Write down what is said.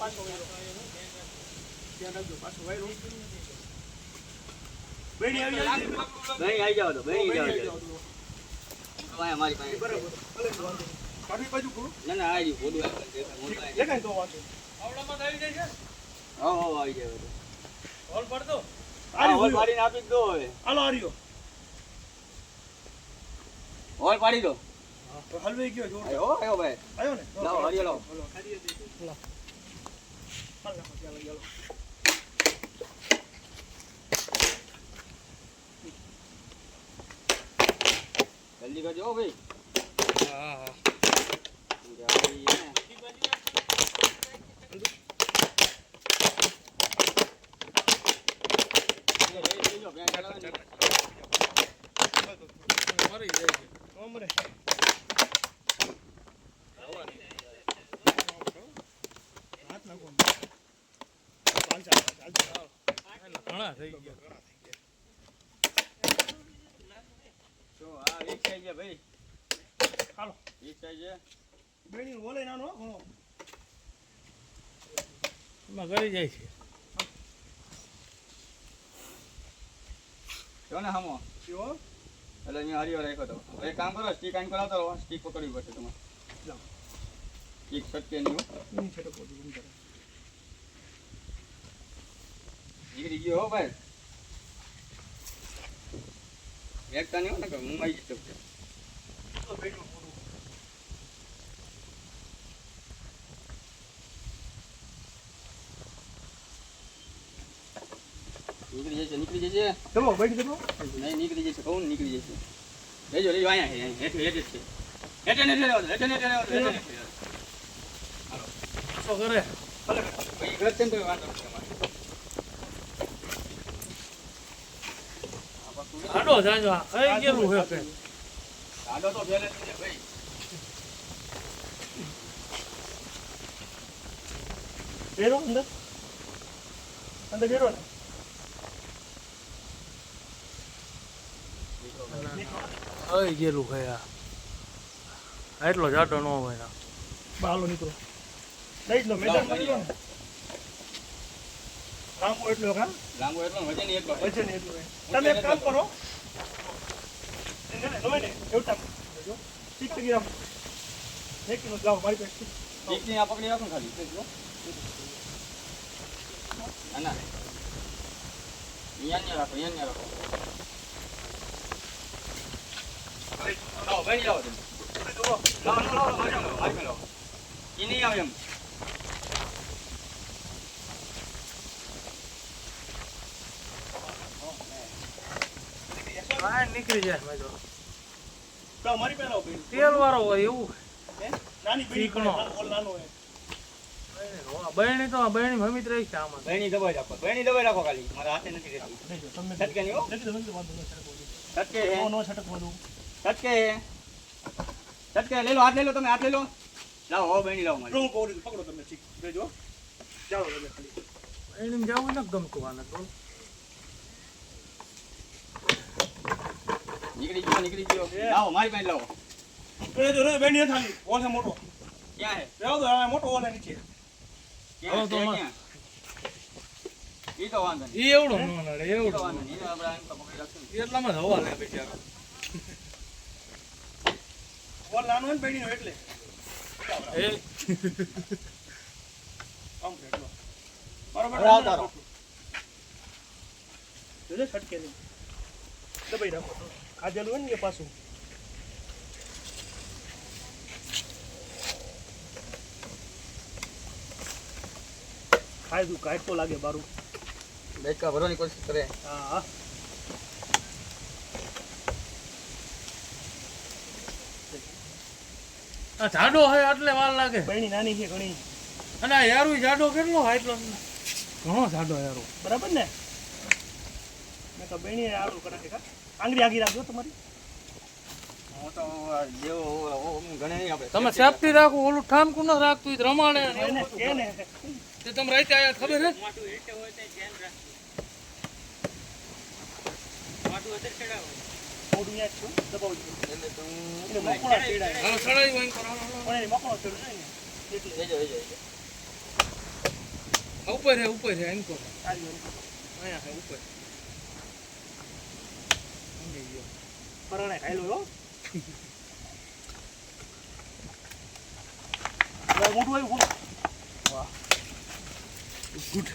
પાછો વાયરો ધ્યાન રાખજો પાછો વાયરો બેણી આવી જાવ બેણી આવી જાવ તો બેણી આવી જાવ વાય મારી પાસે બરાબર ભલે વાંધો કાઢી બાજુ કરું ના ના આવી બોલું દેખાય તો વાંધો આવડામાં આવી જાય છે હો આવી જાય તો હોલ પડ દો હોલ પાડીને આપી દો હવે હાલો આર્યો હોલ પાડી દો તો હલવાઈ ગયો જો આયો ભાઈ આયો ને લાવો હરિયો લાવો હાલો ખાડી દે લા હાલ નાખો ચાલો ચાલો જલ્દી કરજો ભાઈ હા હા ઘણા થઈ ગયા તો આ એક થઈ ગયા ભાઈ હાલો એક થઈ ગયા બેણી ઓલે નાનો ઘણો એમાં ગળી જાય છે જો ને હમો જો એટલે અહીંયા હરિયો રાખ્યો તો એક કામ કરો સ્ટીક આઈન કરાવતો રહો સ્ટીક પકડવી પડશે તમારે જાઓ સ્ટીક સટકે નહીં નીચે તો પોતું એમ કરે નીકળી ગયો હો ભાઈ એક તો નહીં ને કે હું આવી જતો તો બેણીમાં પૂરું નીકળી જશે ચલો બેઠી ચલો નહીં નીકળી જશે કહું નીકળી જશે લેજો લેજો અહીંયા હેઠ જ છે હેઠે શું કરે ભલે ભાઈ ઘર છે ને તો વાંધો નથી અમારે આડો જાજો આ કેવું હે કે આડો તો ફેલે જ છે ભાઈ ડેરો અંદર અંદર ડેરો ને અય ગેલું ખયા એટલો જાટો ન હોય બાલો નીકળો લઈ લો મેદાન કરી લો લાંબો એટલો કા લાંબો એટલો વજન એટલો વજન એટલો તમે એક કામ કરો એને નોય ને એવટા જો 6 ગ્રામ 1 કિલો જાવ મારી પાસે ઠીક આ પકડી રાખો ખાલી જો ના અહીંયા રાખો લાવો બેણી લાવો લાવો આવી લાવો ઈ નહીં આવે એમ હા નીકળી જાય મેં તો તો મારી પાસે લાવો તેલ વાળો હોય એવું હે નાની બીડી ચીકણો. ઓલ નાનો હે બહેણી તો બહેણી મમ્મી રહી છે આમાં બેણી દબાઈ રાખો ખાલી મારા હાથે નથી રહેતી દેજો તમને છટકે નહીં હો નથી તમને વાંધો ન છટકો દો છટકે હે નો છટકો દો છટકે લઈ લો હાથ લઈ લો તમે હાથ લઈ લો લાવો હો બેણી લાવો મારી હું કહું છું, પકડો તમે ચીક દેજો ચાલો તમે ખાલી બહેણી જવું ન ગમતું આને તો નીકળી ગયો લાવો મારી પાસે લાવો રે બેની ન થાલી ઓલ છે મોટો ક્યાં હે રેવો તો આ મોટો ઓલ હે નીચે ક્યાં તો ક્યાં ઈ તો વાંધો નહીં ઈ એવડો ન નડે ઈ તો એવડો વાંધો નહીં આપણે આમ તો પકડી રાખશું એટલામાં જ હવા લે બિચારો ઓલ નાનો હે ને બેની એટલે એ આમ છે એટલો બરોબર હવે આવતા રહો. જોજે છટકે નહીં દબાઈ રાખો ખાધેલું હોય ને એ પાછું ખાય તું કાઢ તો લાગે બારું બેચકા ભરવાની કોશિશ કરે હા હા આ જાડો હોય એટલે વાર લાગે બહેની નાની છે ઘણી અને આ યારું જાડો કેટલો હોય એટલો ઘણો જાડો યારો બરાબર ને મેં તો બહેની આડું કરાકે કા આંગળી આગી રાખજો તમારી હું તો જેવો ગણે નહીં આપણે તમે સેફટી રાખો ઓલું ઠામકું ન રાખતું ઈ રમાડે ને એને એવું કે ને તે તમે રાતે આયા ખબર હે થોડું યાદ છું દબાવજો એટલે તો એટલે મકોડા ચેડાય હા સડાઈ હોય કરો પણ એ મકોડો ચેડો જાય ને એટલે લેજો ઉપર છે એન્કો આવી ગયો. અહીંયા છે ઉપર સમજી ગયો પરાણે ખાઈ લો હો. હવે મોટું આવ્યું બોલો. વાહ. ગુડ.